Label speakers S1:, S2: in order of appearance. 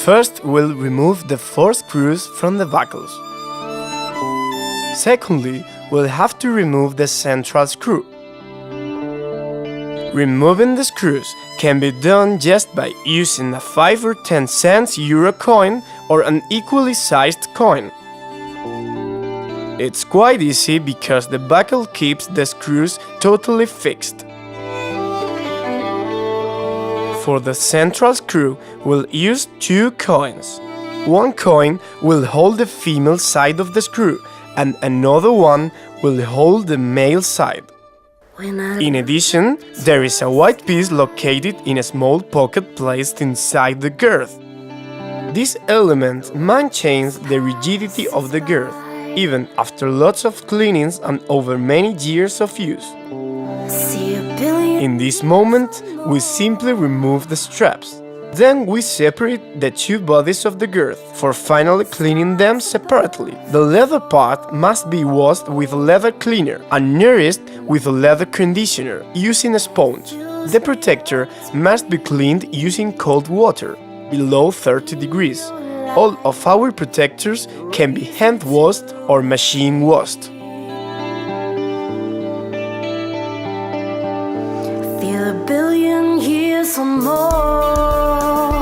S1: First, we'll remove the 4 screws from the buckles. Secondly, we'll have to remove the central screw. Removing the screws can be done just by using a 5 or 10 cents euro coin or an equally sized coin. It's quite easy because the buckle keeps the screws totally fixed. For the central screw, we'll use 2 coins. One coin will hold the female side of the screw, and another one will hold the male side. In addition, there is a white piece located in a small pocket placed inside the girth. This element maintains the rigidity of the girth, even after lots of cleanings and over many years of use. In this moment, we simply remove the straps. Then we separate the 2 bodies of the girth for finally cleaning them separately. The leather part must be washed with a leather cleaner and nourished with a leather conditioner using a sponge. The protector must be cleaned using cold water, below 30 degrees. All of our protectors can be hand washed or machine washed.
S2: Feel a billion years or more.